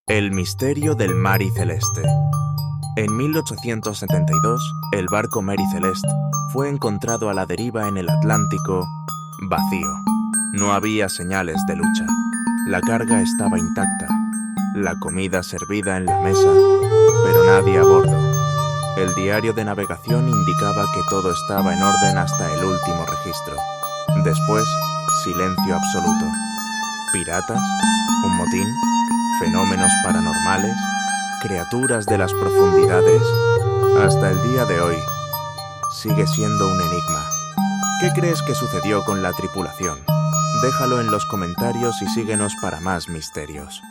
El misterio del Mary Celeste. En 1872, el barco Mary Celeste fue encontrado a la deriva en el Atlántico, vacío. No había señales de lucha. La carga estaba intacta, la comida servida en la mesa, pero nadie a bordo. El diario de navegación indicaba que todo estaba en orden hasta el último registro. Después, silencio absoluto. ¿Piratas? ¿Un motín? ¿Fenómenos paranormales? ¿Criaturas de las profundidades? Hasta el día de hoy, sigue siendo un enigma. ¿Qué crees que sucedió con la tripulación? Déjalo en los comentarios y síguenos para más misterios.